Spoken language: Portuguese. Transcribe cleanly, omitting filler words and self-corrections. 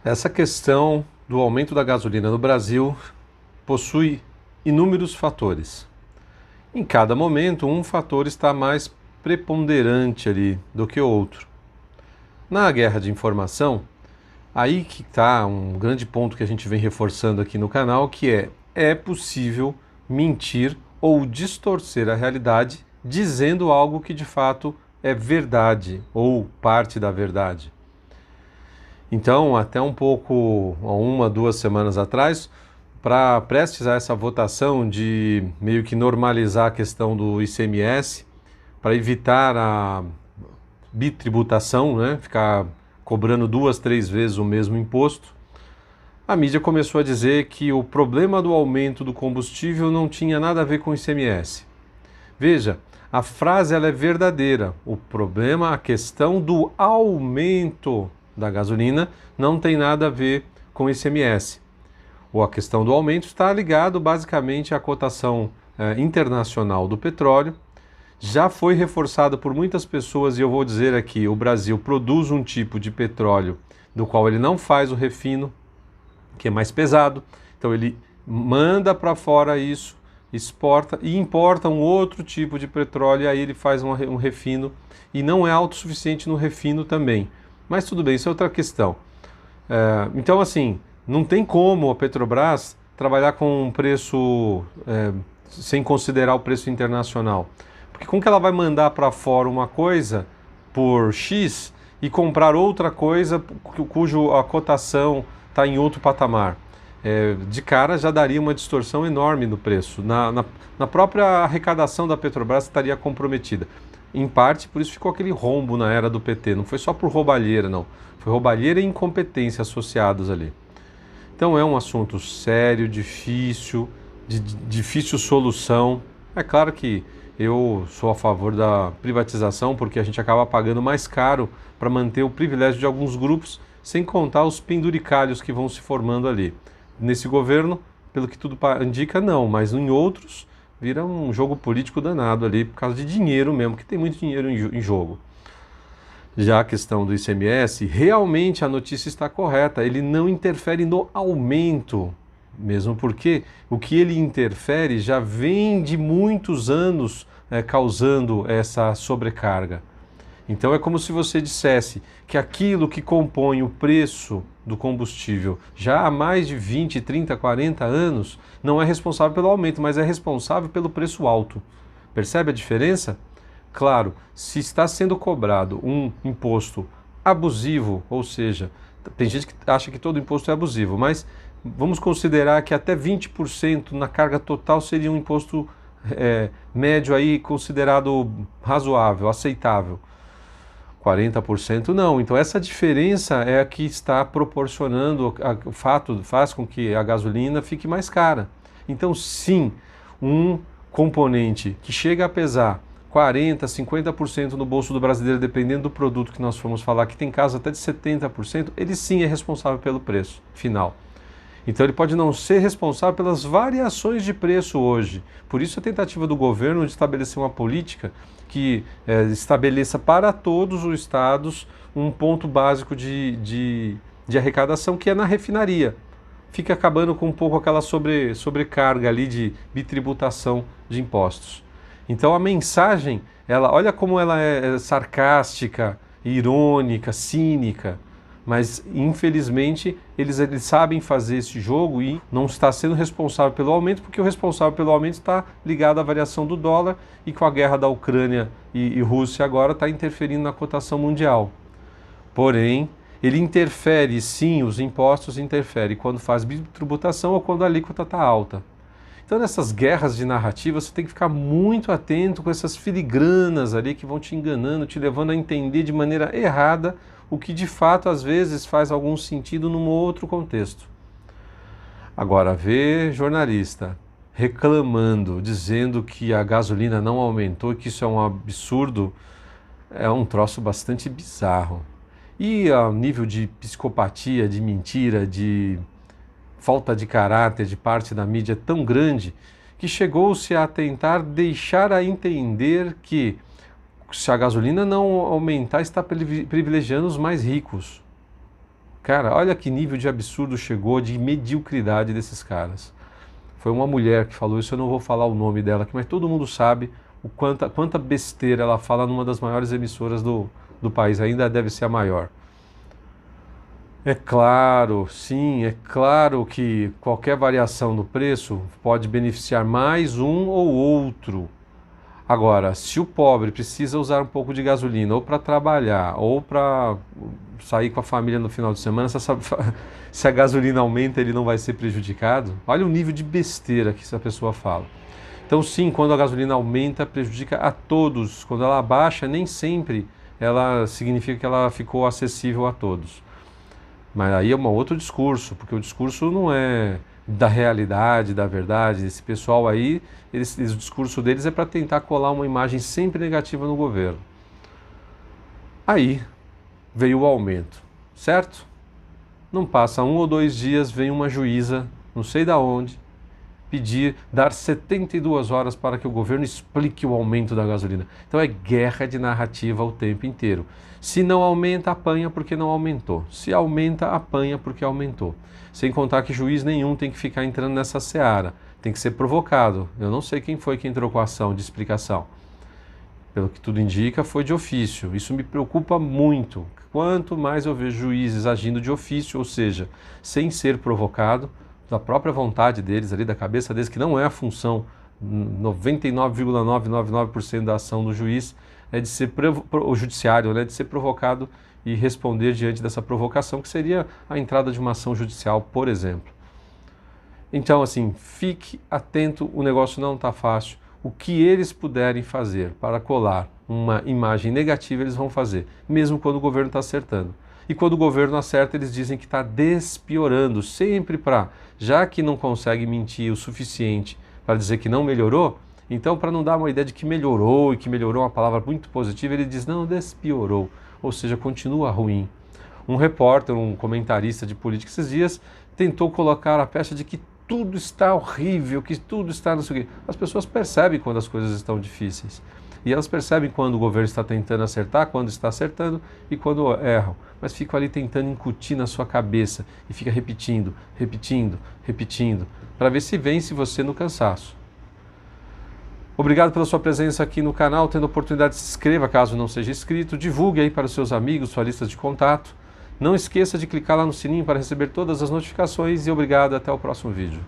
Essa questão do aumento da gasolina no Brasil possui inúmeros fatores. Em cada momento, um fator está mais preponderante ali do que o outro. Na guerra de informação, aí que está um grande ponto que a gente vem reforçando aqui no canal, que é possível mentir ou distorcer a realidade dizendo algo que de fato é verdade ou parte da verdade. Então, até um pouco, há 1, 2 semanas atrás, para prestes a essa votação de meio que normalizar a questão do ICMS, para evitar a bitributação, né, ficar cobrando 2, 3 vezes o mesmo imposto, a mídia começou a dizer que o problema do aumento do combustível não tinha nada a ver com o ICMS. Veja, a frase ela é verdadeira. O problema, a questão do aumento da gasolina não tem nada a ver com o ICMS. Ou a questão do aumento está ligado basicamente à cotação internacional do petróleo. Já foi reforçado por muitas pessoas e eu vou dizer aqui, o Brasil produz um tipo de petróleo do qual ele não faz o refino, que é mais pesado. Então ele manda para fora isso, exporta e importa um outro tipo de petróleo e aí ele faz um refino e não é autossuficiente no refino também. Mas tudo bem, isso é outra questão. Então assim, não tem como a Petrobras trabalhar com um preço sem considerar o preço internacional. Porque como que ela vai mandar para fora uma coisa por X e comprar outra coisa cujo a cotação está em outro patamar? De cara já daria uma distorção enorme no preço. Na própria arrecadação da Petrobras estaria comprometida. Em parte, por isso ficou aquele rombo na era do PT. Não foi só por roubalheira, não. Foi roubalheira e incompetência associados ali. Então é um assunto sério, difícil, de difícil solução. É claro que eu sou a favor da privatização porque a gente acaba pagando mais caro para manter o privilégio de alguns grupos, sem contar os penduricalhos que vão se formando ali. Nesse governo, pelo que tudo indica, não, mas em outros vira um jogo político danado ali por causa de dinheiro mesmo, que tem muito dinheiro em jogo. Já a questão do ICMS, realmente a notícia está correta, ele não interfere no aumento, mesmo porque o que ele interfere já vem de muitos anos causando essa sobrecarga. Então é como se você dissesse que aquilo que compõe o preço do combustível já há mais de 20, 30, 40 anos não é responsável pelo aumento, mas é responsável pelo preço alto. Percebe a diferença? Claro, se está sendo cobrado um imposto abusivo, ou seja, tem gente que acha que todo imposto é abusivo, mas vamos considerar que até 20% na carga total seria um imposto médio aí considerado razoável, aceitável. 40% não. Então essa diferença é a que está proporcionando, o fato faz com que a gasolina fique mais cara. Então sim, um componente que chega a pesar 40%, 50% no bolso do brasileiro, dependendo do produto que nós formos falar, que tem casos até de 70%, ele sim é responsável pelo preço final. Então ele pode não ser responsável pelas variações de preço hoje. Por isso a tentativa do governo de estabelecer uma política que estabeleça para todos os estados um ponto básico de arrecadação, que é na refinaria. Fica acabando com um pouco aquela sobrecarga ali de bitributação de impostos. Então a mensagem, olha como ela é sarcástica, irônica, cínica, mas infelizmente eles sabem fazer esse jogo e não está sendo responsável pelo aumento, porque o responsável pelo aumento está ligado à variação do dólar e com a guerra da Ucrânia e Rússia agora está interferindo na cotação mundial. Porém, ele interfere sim, os impostos interferem quando faz bitributação ou quando a alíquota está alta. Então, nessas guerras de narrativa, você tem que ficar muito atento com essas filigranas ali que vão te enganando, te levando a entender de maneira errada o que de fato às vezes faz algum sentido num outro contexto. Agora, ver jornalista reclamando, dizendo que a gasolina não aumentou, que isso é um absurdo, é um troço bastante bizarro. E a nível de psicopatia, de mentira, de falta de caráter de parte da mídia tão grande que chegou-se a tentar deixar a entender que se a gasolina não aumentar, está privilegiando os mais ricos. Cara, olha que nível de absurdo chegou, de mediocridade desses caras. Foi uma mulher que falou isso, eu não vou falar o nome dela aqui, mas todo mundo sabe quanta besteira ela fala numa das maiores emissoras do país, ainda deve ser a maior. É claro, sim, é claro que qualquer variação no preço pode beneficiar mais um ou outro. Agora, se o pobre precisa usar um pouco de gasolina ou para trabalhar ou para sair com a família no final de semana, se a gasolina aumenta, ele não vai ser prejudicado? Olha o nível de besteira que essa pessoa fala. Então, sim, quando a gasolina aumenta, prejudica a todos. Quando ela abaixa, nem sempre ela significa que ela ficou acessível a todos. Mas aí é um outro discurso, porque o discurso não é da realidade, da verdade. Esse pessoal aí, o discurso deles é para tentar colar uma imagem sempre negativa no governo. Aí veio o aumento, certo? Não passa 1 ou 2 dias, vem uma juíza, não sei da onde, dar 72 horas para que o governo explique o aumento da gasolina. Então é guerra de narrativa o tempo inteiro. Se não aumenta, apanha porque não aumentou. Se aumenta, apanha porque aumentou. Sem contar que juiz nenhum tem que ficar entrando nessa seara. Tem que ser provocado. Eu não sei quem foi que entrou com a ação de explicação. Pelo que tudo indica, foi de ofício. Isso me preocupa muito. Quanto mais eu vejo juízes agindo de ofício, ou seja, sem ser provocado, da própria vontade deles, ali da cabeça deles, que não é a função, 99,999% da ação do juiz, é de ser o judiciário, né, de ser provocado e responder diante dessa provocação, que seria a entrada de uma ação judicial, por exemplo. Então, assim, fique atento, o negócio não está fácil. O que eles puderem fazer para colar uma imagem negativa, eles vão fazer, mesmo quando o governo está acertando. E quando o governo acerta, eles dizem que está despiorando, sempre já que não consegue mentir o suficiente para dizer que não melhorou, então para não dar uma ideia de que melhorou, e que melhorou é uma palavra muito positiva, ele diz, não, despiorou, ou seja, continua ruim. Um repórter, um comentarista de política esses dias, tentou colocar a pecha de que tudo está horrível, que tudo está não sei o quê. As pessoas percebem quando as coisas estão difíceis. E elas percebem quando o governo está tentando acertar, quando está acertando e quando erram. Mas ficam ali tentando incutir na sua cabeça e fica repetindo, repetindo, repetindo, para ver se vence você no cansaço. Obrigado pela sua presença aqui no canal. Tendo oportunidade, se inscreva caso não seja inscrito. Divulgue aí para os seus amigos, sua lista de contato. Não esqueça de clicar lá no sininho para receber todas as notificações e obrigado, até o próximo vídeo.